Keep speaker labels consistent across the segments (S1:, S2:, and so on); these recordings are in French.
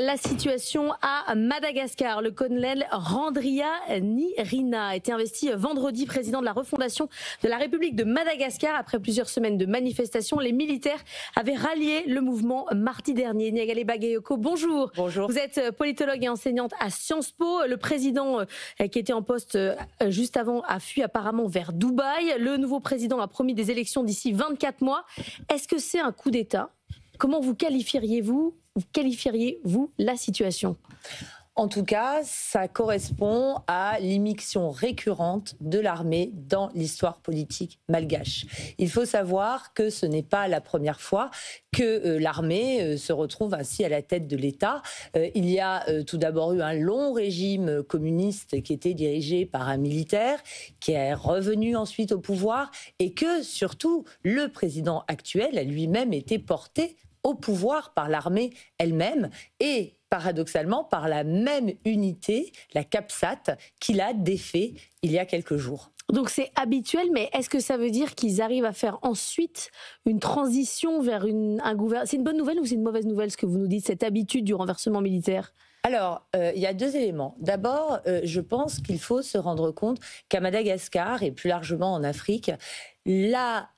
S1: La situation à Madagascar. Le colonel Randrianirina a été investi vendredi président de la refondation de la République de Madagascar. Après plusieurs semaines de manifestations, les militaires avaient rallié le mouvement mardi dernier. Niagale Bagayoko, bonjour.
S2: Bonjour.
S1: Vous êtes politologue et enseignante à Sciences Po. Le président qui était en poste juste avant a fui apparemment vers Dubaï. Le nouveau président a promis des élections d'ici 24 mois. Est-ce que c'est un coup d'État ? Comment vous qualifieriez-vous la situation ?
S2: En tout cas, ça correspond à l'immixtion récurrente de l'armée dans l'histoire politique malgache. Il faut savoir que ce n'est pas la première fois que l'armée se retrouve ainsi à la tête de l'État. Il y a tout d'abord eu un long régime communiste qui était dirigé par un militaire, qui est revenu ensuite au pouvoir, et que surtout le président actuel a lui-même été porté au pouvoir par l'armée elle-même et paradoxalement par la même unité, la CAPSAT, qui l'a défait il y a quelques jours.
S1: Donc c'est habituel, mais est-ce que ça veut dire qu'ils arrivent à faire ensuite une transition vers un gouvernement ? C'est une bonne nouvelle ou c'est une mauvaise nouvelle ce que vous nous dites, cette habitude du renversement militaire ?
S2: Alors, il y a deux éléments. D'abord, je pense qu'il faut se rendre compte qu'à Madagascar et plus largement en Afrique, la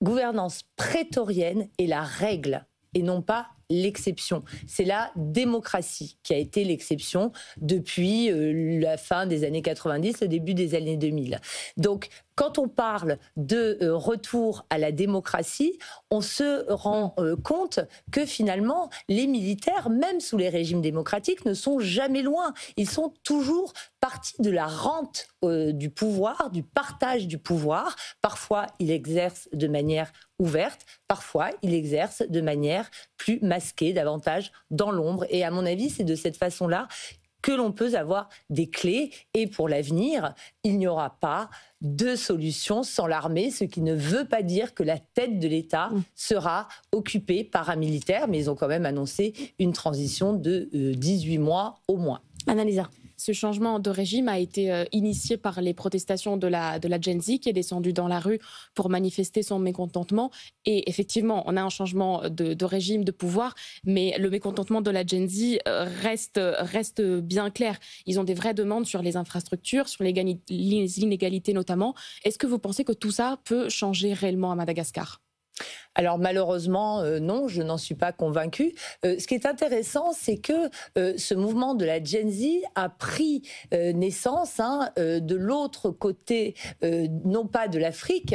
S2: gouvernance prétorienne est la règle et non pas l'exception. C'est la démocratie qui a été l'exception depuis la fin des années 90, le début des années 2000. Donc, quand on parle de retour à la démocratie, on se rend compte que finalement, les militaires, même sous les régimes démocratiques, ne sont jamais loin. Ils sont toujours partie de la rente du pouvoir, du partage du pouvoir. Parfois, ils exercent de manière ouverte, parfois, ils exercent de manière plus masquée, davantage dans l'ombre. Et à mon avis, c'est de cette façon-là que l'on peut avoir des clés. Et pour l'avenir, il n'y aura pas de solution sans l'armée, ce qui ne veut pas dire que la tête de l'État sera occupée par un militaire, mais ils ont quand même annoncé une transition de 18 mois au moins.
S1: Annalisa.
S3: Ce changement de régime a été initié par les protestations de la Gen Z qui est descendue dans la rue pour manifester son mécontentement. Et effectivement, on a un changement de régime, de pouvoir, mais le mécontentement de la Gen Z reste bien clair. Ils ont des vraies demandes sur les infrastructures, sur les inégalités notamment. Est-ce que vous pensez que tout ça peut changer réellement à Madagascar ?
S2: Alors malheureusement, non, je n'en suis pas convaincue. Ce qui est intéressant, c'est que ce mouvement de la Gen Z a pris naissance de l'autre côté, non pas de l'Afrique,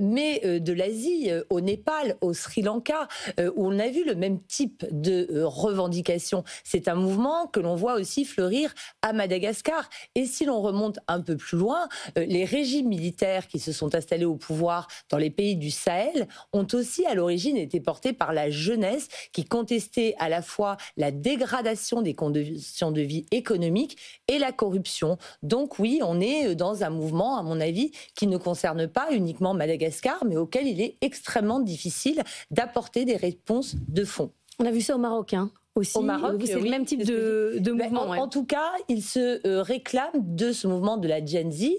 S2: mais de l'Asie, au Népal, au Sri Lanka, où on a vu le même type de revendication. C'est un mouvement que l'on voit aussi fleurir à Madagascar. Et si l'on remonte un peu plus loin, les régimes militaires qui se sont installés au pouvoir dans les pays du Sahel ont aussi à l'origine été portés par la jeunesse qui contestait à la fois la dégradation des conditions de vie économiques et la corruption. Donc oui, on est dans un mouvement, à mon avis, qui ne concerne pas uniquement Madagascar, mais auquel il est extrêmement difficile d'apporter des réponses de fond.
S1: On a vu ça au Maroc, aussi,
S2: au Maroc,
S1: c'est le même type de mouvement.
S2: En tout cas, il se réclame de ce mouvement de la Gen Z.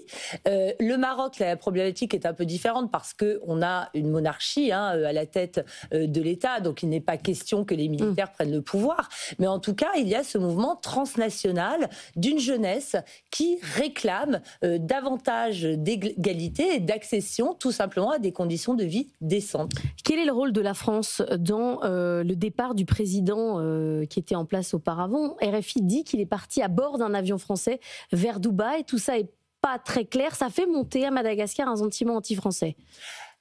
S2: Le Maroc, la problématique est un peu différente parce qu'on a une monarchie à la tête de l'État, donc il n'est pas question que les militaires prennent le pouvoir. Mais en tout cas, il y a ce mouvement transnational d'une jeunesse qui réclame davantage d'égalité et d'accession tout simplement à des conditions de vie décentes.
S1: Quel est le rôle de la France dans le départ du président qui était en place auparavant? RFI dit qu'il est parti à bord d'un avion français vers Dubaï. Tout ça est pas très clair. Ça fait monter à Madagascar un sentiment anti-français.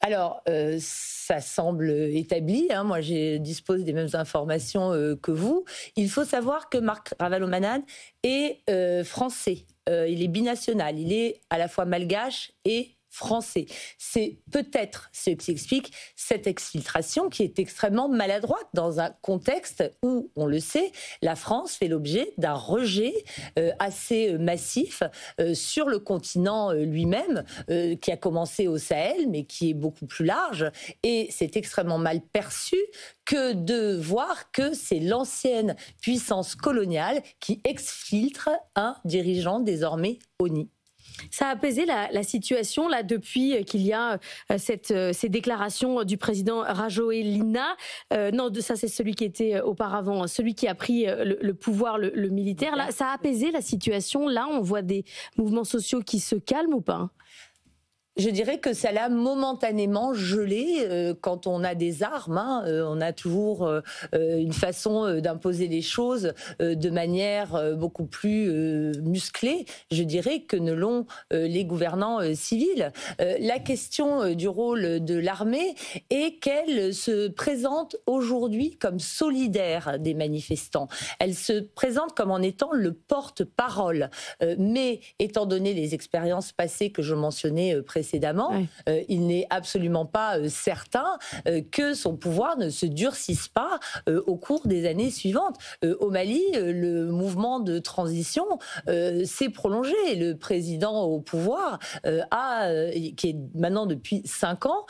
S2: Alors, ça semble établi. Moi, je dispose des mêmes informations que vous. Il faut savoir que Marc Ravalomanane est français. Il est binational. Il est à la fois malgache et français. C'est peut-être ce qui explique cette exfiltration qui est extrêmement maladroite dans un contexte où, on le sait, la France fait l'objet d'un rejet assez massif sur le continent lui-même, qui a commencé au Sahel, mais qui est beaucoup plus large. Et c'est extrêmement mal perçu que de voir que c'est l'ancienne puissance coloniale qui exfiltre un dirigeant désormais honni.
S1: Ça a apaisé la situation là depuis qu'il y a ces déclarations du président Rajoelina. Non, ça c'est celui qui était auparavant, celui qui a pris le pouvoir, le militaire. Là, ça a apaisé la situation. Là, on voit des mouvements sociaux qui se calment ou pas?
S2: Je dirais que ça l'a momentanément gelé. Quand on a des armes, on a toujours une façon d'imposer les choses de manière beaucoup plus musclée, je dirais, que ne l'ont les gouvernants civils. La question du rôle de l'armée est qu'elle se présente aujourd'hui comme solidaire des manifestants. Elle se présente comme en étant le porte-parole. Mais étant donné les expériences passées que je mentionnais précédemment, il n'est absolument pas certain que son pouvoir ne se durcisse pas au cours des années suivantes. Au Mali, le mouvement de transition s'est prolongé. Le président au pouvoir, qui est maintenant depuis 5 ans,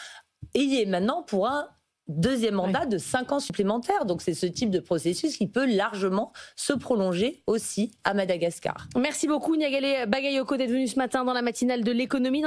S2: et il est maintenant pour un deuxième mandat de 5 ans supplémentaires. Donc c'est ce type de processus qui peut largement se prolonger aussi à Madagascar.
S1: Merci beaucoup Niagalé Bagayoko d'être venu ce matin dans la matinale de l'économie.